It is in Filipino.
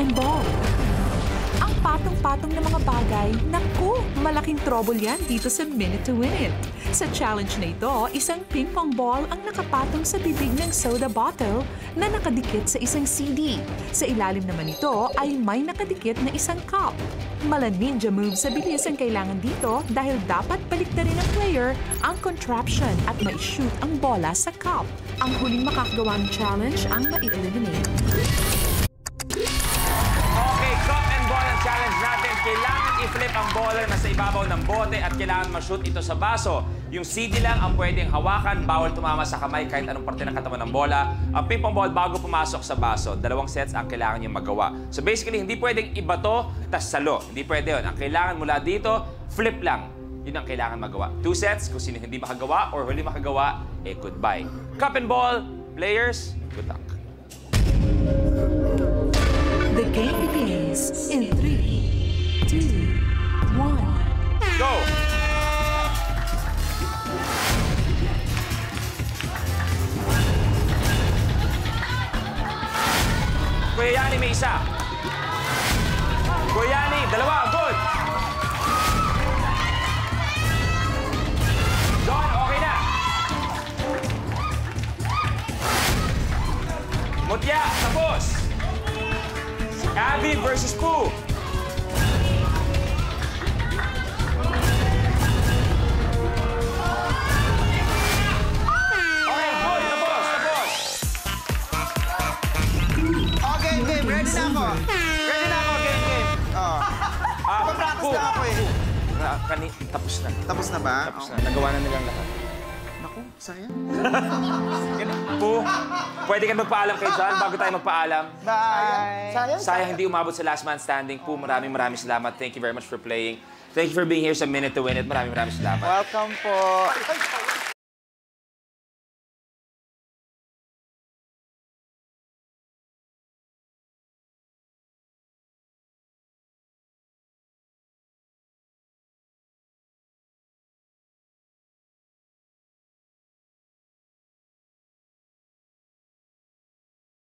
ping-pong ball. Ang patong-patong na mga bagay, naku, malaking trouble yan dito sa Minute to Win It. Sa challenge na ito, isang ping-pong ball ang nakapatong sa bibig ng soda bottle na nakadikit sa isang CD. Sa ilalim naman ito ay may nakadikit na isang cup. Mala ninja move sa bilis ang kailangan dito dahil dapat baliktarin ng player ang contraption at ma-shoot ang bola sa cup. Ang huling makakagawa ng challenge ang ma-eliminate. Okay, cup and ball ang challenge natin. Kailangan i-flip ang bola na sa ibabaw ng bote at kailangan ma-shoot ito sa baso. Yung CD lang ang pwedeng hawakan, bawal tumama sa kamay kahit anong parte ng katawan ng bola. Ang ping-pong ball bago pumasok sa baso. 2 sets ang kailangan niyong magawa. So basically, hindi pwedeng ibato, tas salo. Hindi pwede yun. Ang kailangan mula dito, flip lang. Yun ang kailangan magawa. 2 sets, kung sino hindi makagawa or huli makagawa, goodbye. Cup and ball, players, good luck. The game begins in 3, 2, 1. Go! Kuya Yani, may isa. Kuya Yani, 2. Good. John, okay na. Mutya, tapos. Abby versus Pooh. Okay, good. Tapos, tapos. Okay, game. Ready na ako. Ready na ako, game. Oh. Mag-practice na ako eh. Tapos na. Tapos na ba? Tapos na. Nagawa na nilang lahat. Naku, sayang. Pooh, pwede ka magpaalam kay John bago tayo magpaalam. Bye. Sayang. Sayang hindi umabot sa last man standing. Pooh, maraming salamat. Thank you very much for playing. Thank you for being here sa Minute to Win It. Maraming salamat. Welcome po.